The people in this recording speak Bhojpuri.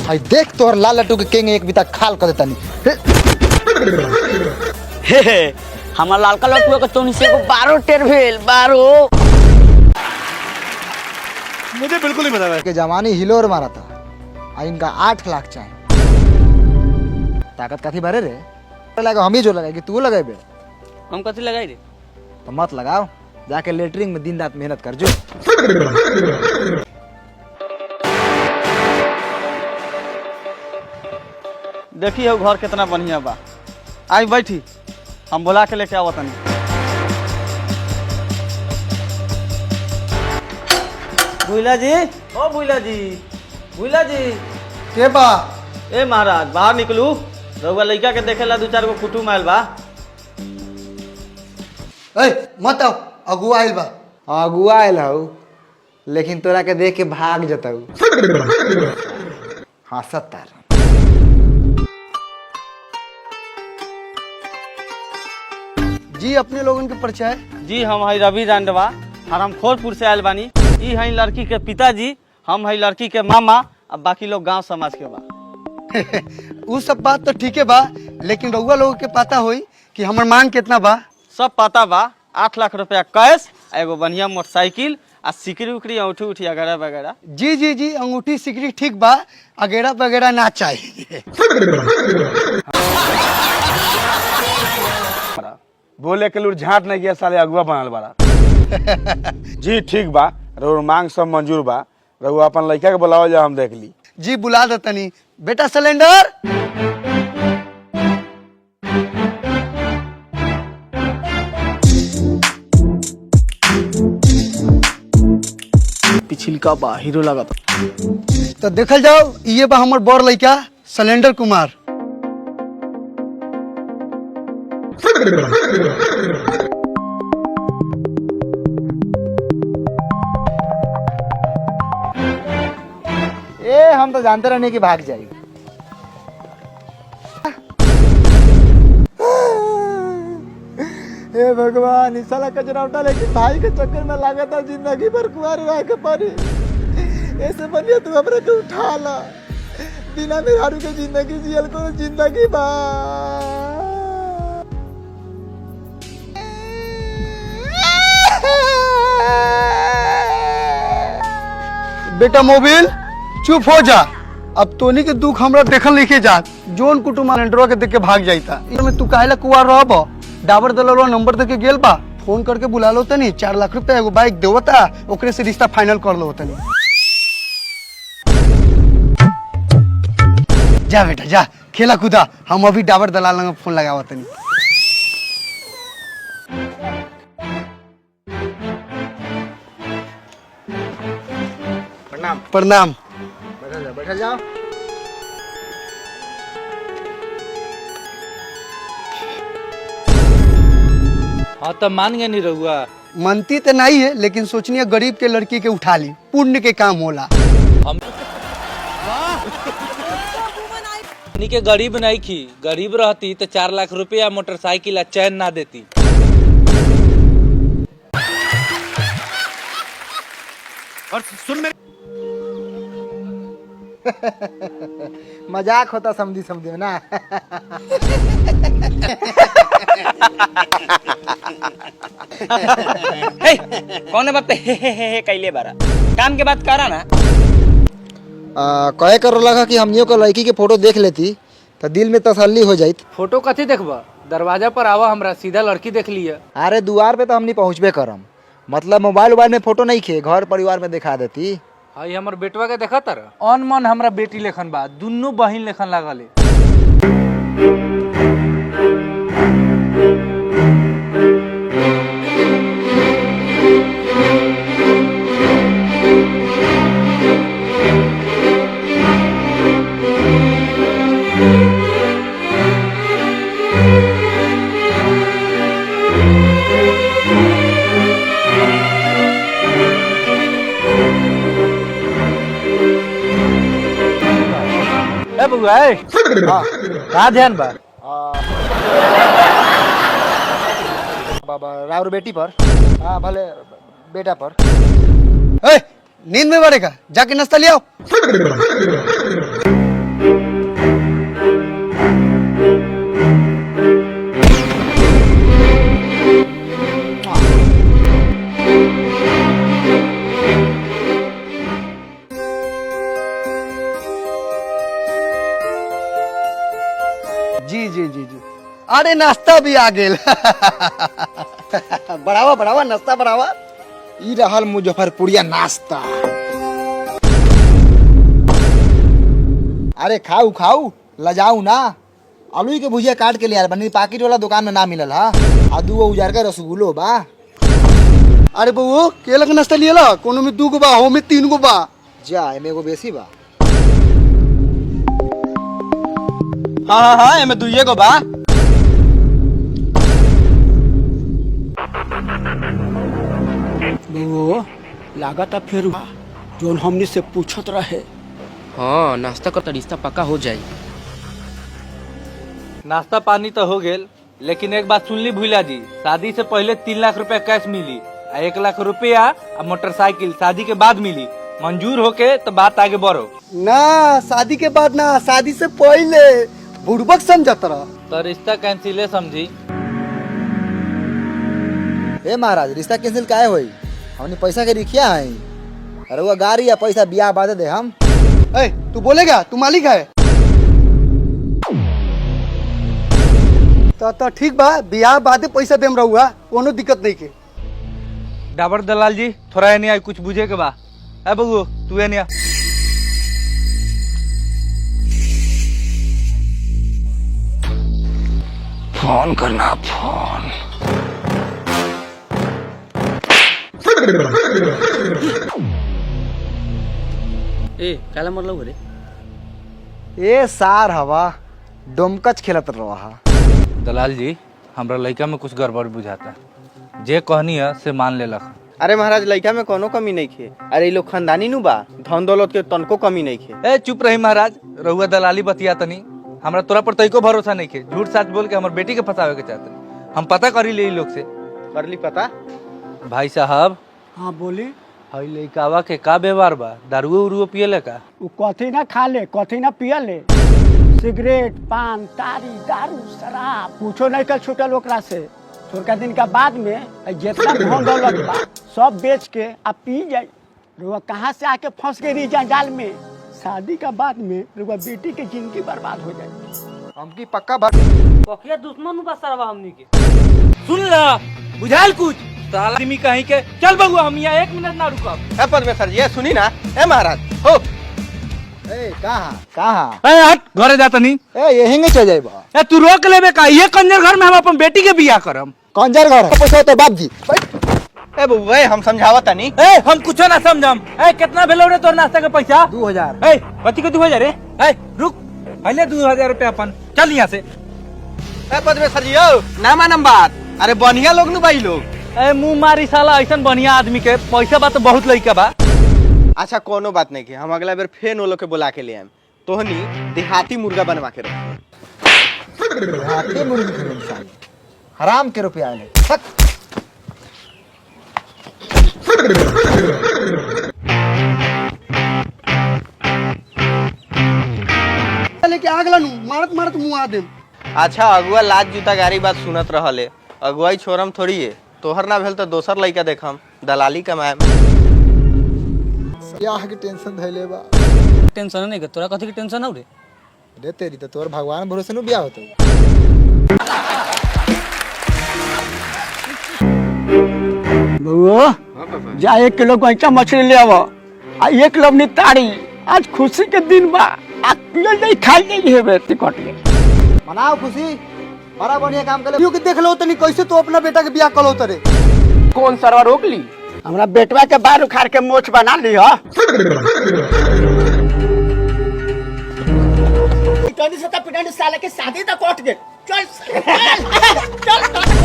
भाई देख तोहर लाल लट्टू के केंगे एक बिता खाल कर देता नहीं। हमार लालका लट्टू के तोनी से को 12 टेर भेल 12। मुझे बिल्कुल नहीं पता के जवानी हिलोर मारा था आ इनका 8 लाख चाहिए। ताकत काथी भरे रे लगा हम ही जो लगाए कि तू लगाए हम कथी लगाई रे तो मत लगाओ, जाके लेटरिंग में दिन रात मेहनत कर जो। देखिए घर कितना बढ़िया बा। आई बैठी हम बुला के लेके आवत तनी। भूला जी ओ भूला जी के बा ए महाराज बाहर निकलू। रउआ लइका के देखेला 2-4 गो कुटुम आयल बा। मत आओ, अगुआ आइल बा। अगुआ आइल हऊ लेकिन तोरा के देख के भाग जताऊ। हाँ 70। जी अपने लोगन के परिचय। जी हम है रवि रांडवा हरामखोरपुर से आयल बानी। ई है लड़की के पिताजी, हम है लड़की के मामा, अब बाकी लोग गांव समाज के बा। उ सब बात तो ठीक है बा, लेकिन रउआ लोगों के पता होई कि हमर मांग कितना बा। सब पता बा। 8 लाख रुपया कैश, एगो बढ़िया मोटरसाइकिल आ सिकरी उकरी औठी उठी वगैरह वगैरह। जी जी जी अंगूठी सिकरी ठीक बा, अगेरा वगैरह ना चाहिए। बोले के लूर झाट नहीं गया साले अगुआ बनल बारा। जी ठीक बा, रउर मांग सब मंजूर बा। रउआ अपन लड़का के बुलाओ जा, हम देख ली। जी बुला देतनी। बेटा सिलेंडर। पिछिलका बा हीरो लगा था। तो देखल जाओ ये बा हमर बड़ लड़का सिलेंडर कुमार। ए हम तो जानते रहने की भाग जाएगी। हे भगवान इस साला कचरा उठा लेकिन भाई के चक्कर में लगा था जिंदगी भर कुंवारी रह के पड़ी। ऐसे बनिया तू हमरे के उठा ला, बिना मेहरारू के जिंदगी जियल को जिंदगी बा। बेटा मोबिल चुप हो जा। अब तोनी के दुख हमरा देखल लिखे जा। जोन कुटुम सिलेंडरवा के देख के भाग जाइता। इनमें तू काहेला कुआर रहब। डाबर दलवा नंबर दे के गेल बा, फोन करके बुला लो तनी। 4 लाख रुपया एगो बाइक देवता, ओकरे से रिश्ता फाइनल कर लो तनी। जा बेटा जा खेला कूदा, हम अभी डाबर दलाल लंग फोन लगावा तनी। प्रणाम प्रणाम। बैठ जाओ। हाँ तो मान गए नहीं रहुआ। मनती तो नहीं है, लेकिन सोचनी है गरीब के लड़की के उठा ली, पुण्य के काम होला। हम के गरीब नहीं की, गरीब रहती तो 4 लाख रुपया मोटरसाइकिल चैन ना देती। और सुन मेरे मजाक होता समझी समझी में ना। कौन बात कैले बारा काम के बात करा ना। कहे कर लगा कि हमनियों को लड़की के फोटो देख लेती तो दिल में तसल्ली हो जाती। फोटो कथी देखबा, दरवाजा पर आवा हमरा, सीधा लड़की देख लिया। अरे दुआर पे तो हमनी पहुँचबे करम, मतलब मोबाइल में फोटो नहीं खे, घर परिवार में दिखा देती। हाई हमर बेटवा के देखा तर अन मन हमरा बेटी लेखन बा, दुन्नु बहिन लेखन लागले। बउआ कहाँ ध्यान बा? बाबा राउर बेटी पर, हाँ भले बेटा पर। नींद में बढ़ेगा, जाके नाश्ता ले आओ। जी जी जी जी। अरे नाश्ता भी आ गेल। बढ़ावा बढ़ावा नाश्ता बढ़ावा। ई रहल मुजफ्फरपुरिया नाश्ता। अरे खाऊ खाऊ लजाऊ ना। आलू के भुजिया काट के लिया बनी पाकिट वाला दुकान में ना मिलल हा। आ दू उजार का रसगुल्लो बा। अरे बउओ केला के नाश्ता लियला कोनो में 2 गो बा हो में 3 गो बा। जा एमे एगो बेसी बा। हाँ एमे 2 गो बा। वो लागत फिर जोन हमने से पूछत रहे। हाँ नाश्ता का रिश्ता पक्का हो जाए। नाश्ता पानी तो हो गेल, लेकिन एक बात सुन ली भूला जी, शादी से पहले 3 लाख रुपया कैश मिली, 1 लाख रुपया और मोटरसाइकिल शादी के बाद मिली। मंजूर होके तो बात आगे बढ़ो। ना शादी के बाद ना, शादी से पहले बुड़बक समझत रहा। तो रिश्ता कैंसिल है समझी। ए महाराज रिश्ता कैंसिल काहे होई? हमने पैसा के रिखिया है। अरे वो गाड़ी या पैसा बियाह बाद दे हम। ए तू बोलेगा, तू मालिक है। तो ठीक बा, बियाह बादे पैसा देम रहुआ, कोनो दिक्कत नहीं के। डाबर दलाल जी थोड़ा नहीं आई, कुछ बुझे के बा। है बबू तू नहीं आ। फोन करना फोन। ए काला मतलब रे? ए सार हवा डोमकच खेलत रहा। दलाल जी हमरा लड़का में कुछ गड़बड़ बुझाता, जे कहनी है से मान लेलक। अरे महाराज लड़का में कोनो कमी नहीं खे। अरे ये लोग खानदानी नु बा, धन दौलत के तनको कमी नहीं खे। ए चुप रही महाराज, रहुआ दलाली बतिया तनी। हमरा तोरा पर तइको भरोसा नहीं खे। झूठ सच बोल के हमर बेटी के फंसावे के चाहते। हम पता करी ले लोग से। कर ली पता। भाई साहब हाँ बोली। हई लइकावा के का व्यवहार बा? दारू उरुओ पियले का? वो कथी ना खा ले, कथी ना पिया ले। सिगरेट पान तारी दारू शराब पूछो नहीं कल छूटल ओकरा से। थोड़ा दिन का बाद में जितना धन दौलत बा सब बेच के आप पी जाए। रुआ कहाँ से आके फंस गई रही जाल में। शादी का बाद में रुआ बेटी की जिंदगी बर्बाद हो जाए। हमकी पक्का बात। पकिया दुश्मन बा सरवा हमनी के। सुन ला बुझाल कुछ साला आदमी कहीं के। चल बबुआ हम यहाँ 1 मिनट ना रुकब। ए परमेश्वर जी सुनी ना। ए महाराज हो ए कहाँ कहाँ? ए हट घरे जा तनी। ए यहीं चल जाइबा। ए तू रोक लेबे का? ये कंजर घर में हम अपन बेटी के बियाह करम। कंजर घर है। पैसा तो बाप जी। ए बउआ हम समझावा तनी। ए हम कुछो ना समझम। ए कितना भेलो रे तोर नाश्ता के पैसा? 2000। ए पति के 2000 रे? ए रुक पहले 2000 रुपया अपन। चल यहाँ से। ए परमेश्वर जी ना मानम बात। अरे बढ़िया लोग नु भाई लोग। ए मुंह मारी साला ऐसा बढ़िया आदमी के पैसा बा तो बहुत लइका बा। अच्छा कोनो बात नहीं के, हम अगला बार फेन वो लोग के बुला के ले आएम। तोहनी देहाती मुर्गा बनवा के रख। हाथी मुर्गी खेले इंसान। हराम के रुपया ले। लेके आग लानू मारत मारत मुंह आ देम। अच्छा अगुआ लाज जूता गारी बात सुनत रहले। अगुआई छोरम थोड़ी है। तोहर ना भेल तो दोसर लइका देखम, दलाली कमाएम। ब्याह की टेंशन धैले बा। टेंशन नहीं के तोरा कथी के टेंशन हो रे? रे तेरी तो तोर भगवान भरोसे नु ब्याह होतो। बउआ जा 1 किलो गैचा मछली ले आवा आ 1 किलो तारी। आज खुशी के दिन बा। आ पियल नहीं खाई नहीं हेबे टिकट के। मनाओ खुशी। बड़ा बढ़िया काम कर। क्यों कि देख लो तनी कैसे तो अपना बेटा के बियाह कलो तरे। कौन सरवा रोक ली? हमरा बेटवा के बाल उखाड़ के मोछ बना ली हो। पिटानी से तो पिटानी साले के शादी तक कट गए। चल चल चल।